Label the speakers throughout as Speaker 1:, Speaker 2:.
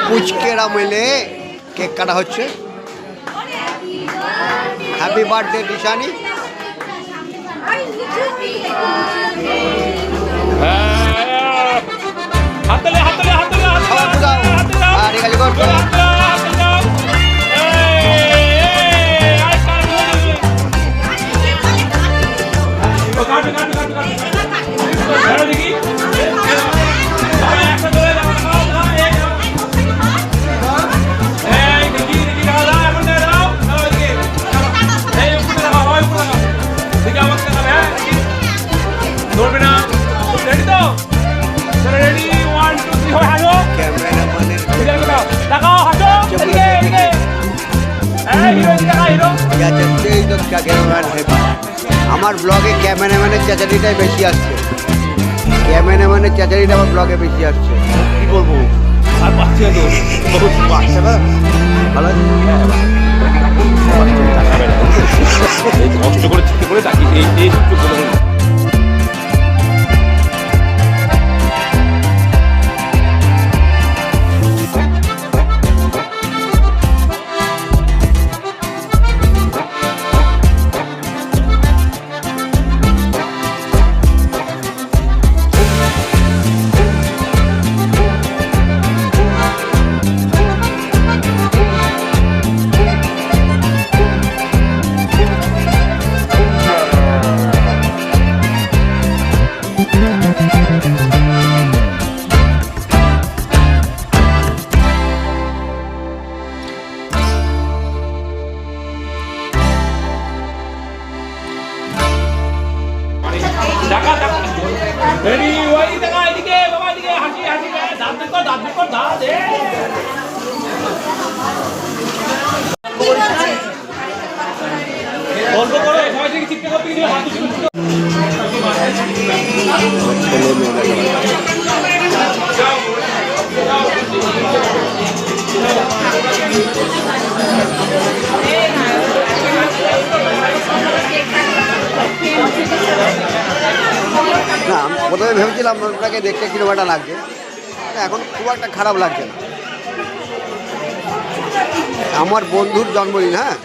Speaker 1: পুচকেরা মিলে কেক কাটা হচ্ছে। Happy birthday Dishani. আমার ব্লগে ক্যামেরাম্যানের চেঁচারিটাই বেশি আসছে। ক্যামেরাম্যানের চেঁচারিটা আমার ব্লগে বেশি আসছে। কি করবো আর পাচ্ছি না তো বাচ্চা না ভালো কষ্ট করে চিন্তা করে তাকি এই না প্রথমে ভেবেছিলাম ওটাকে দেখতে কিরকম একটা লাগছে, এখন খুব একটা খারাপ লাগছে না। আমার বন্ধুর জন্মদিন, হ্যাঁ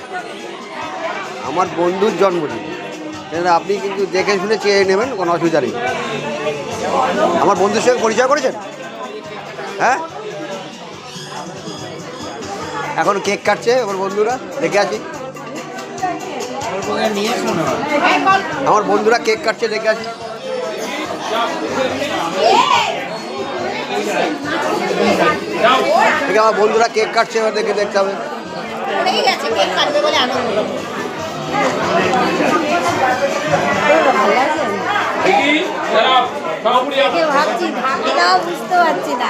Speaker 1: আমার বন্ধুর জন্মদিন, আপনি কিন্তু দেখে শুনে চেয়ে নেবেন, কোনো অসুবিধা নেই। আমার বন্ধুর সঙ্গে পরিচয় করেছেন? হ্যাঁ এখন কেক কাটছে আমার বন্ধুরা, দেখে আছি আমার বন্ধুরা কেক কাটছে, দেখে আছি। ঠিক আমার বন্ধুরা কেক কাটছে, এবার দেখে দেখতে হবে।
Speaker 2: ভাবছি ঢাকিটাও বুঝতে পারছি না।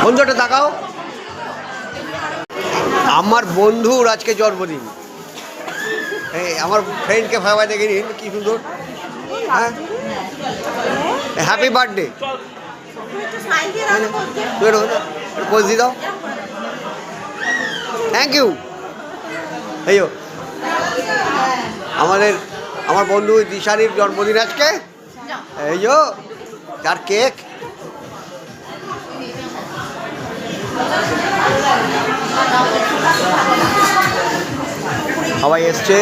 Speaker 1: বন্ধুটা তাকাও, আমার বন্ধুর আজকে জন্মদিন। আমার ফ্রেন্ডকে ভাই দেখে নিন কি সুন্দর। হ্যাঁ হ্যাপি বার্থডে, পোজ দিয়ে দাও। Thank you. এই আমার বন্ধু দিশানির জন্মদিন আজকে, এই যো তার কেক। সবাই এসছে।